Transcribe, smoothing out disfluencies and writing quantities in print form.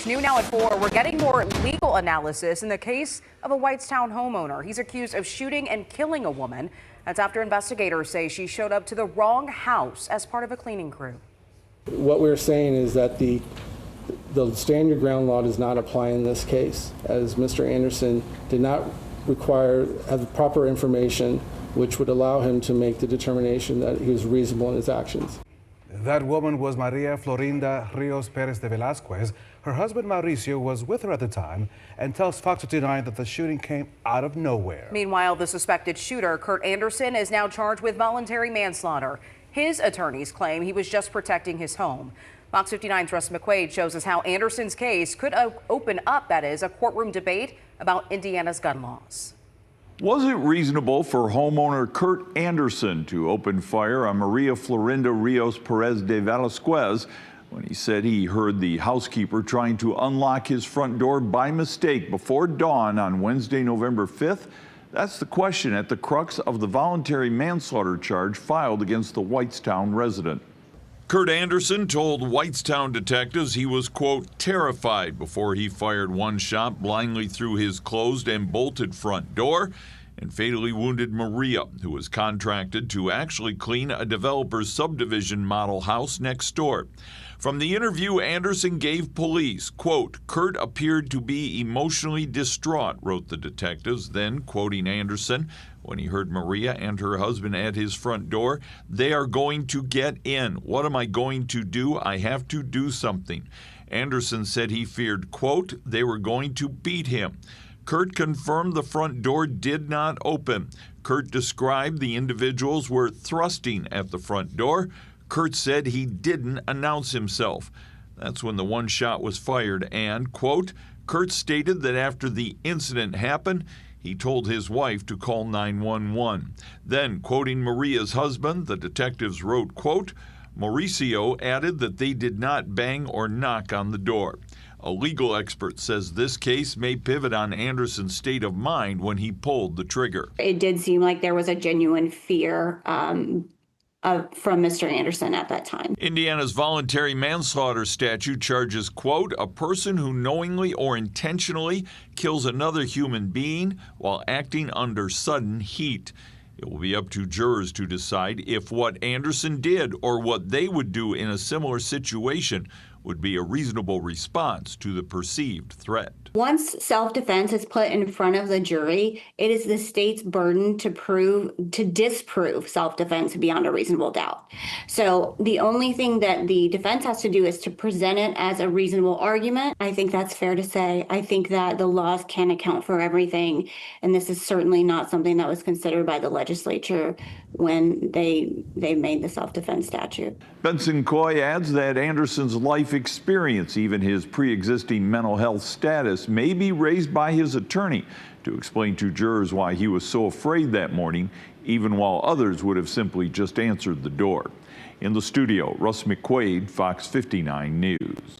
New now at 4, we're getting more legal analysis in the case of a Whitestown homeowner. He's accused of shooting and killing a woman. That's after investigators say she showed up to the wrong house as part of a cleaning crew. What we're saying is that the stand your ground law does not apply in this case, as Mr. Anderson did not have proper information which would allow him to make the determination that he was reasonable in his actions. That woman was Maria Florinda Rios Perez de Velasquez. Her husband Mauricio was with her at the time and tells Fox 59 that the shooting came out of nowhere. Meanwhile, the suspected shooter, Kurt Anderson, is now charged with voluntary manslaughter. His attorneys claim he was just protecting his home. Fox 59's Russ McQuaid shows us how Anderson's case could open up, that is, a courtroom debate about Indiana's gun laws. Was it reasonable for homeowner Kurt Anderson to open fire on Maria Florinda Rios Perez de Velasquez when he said he heard the housekeeper trying to unlock his front door by mistake before dawn on Wednesday, November 5th? That's the question at the crux of the voluntary manslaughter charge filed against the Whitestown resident. Kurt Anderson told Whitestown detectives he was, quote, terrified before he fired one shot blindly through his closed and bolted front door and fatally wounded Maria, who was contracted to actually clean a developer's subdivision model house next door. From the interview Anderson gave police, quote, Kurt appeared to be emotionally distraught, wrote the detectives. Then, quoting Anderson, when he heard Maria and her husband at his front door, they are going to get in. What am I going to do? I have to do something. Anderson said he feared, quote, they were going to beat him. Kurt confirmed the front door did not open. Kurt described the individuals were thrusting at the front door. Kurt said he didn't announce himself. That's when the one shot was fired and, quote, Kurt stated that after the incident happened, he told his wife to call 911. Then, quoting Maria's husband, the detectives wrote, quote, Mauricio added that they did not bang or knock on the door. A legal expert says this case may pivot on Anderson's state of mind when he pulled the trigger. It did seem like there was a genuine fear from Mr. Anderson at that time. Indiana's voluntary manslaughter statute charges, quote, a person who knowingly or intentionally kills another human being while acting under sudden heat. It will be up to jurors to decide if what Anderson did or what they would do in a similar situation would be a reasonable response to the perceived threat. Once self-defense is put in front of the jury, it is the state's burden to disprove self-defense beyond a reasonable doubt. So the only thing that the defense has to do is to present it as a reasonable argument. I think that's fair to say. I think that the laws can't account for everything, and this is certainly not something that was considered by the legislature when they made the self-defense statute. Benson Coy adds that Anderson's life experience, even his pre-existing mental health status, may be raised by his attorney to explain to jurors why he was so afraid that morning, even while others would have simply just answered the door. In the studio, Russ McQuaid, Fox 59 News.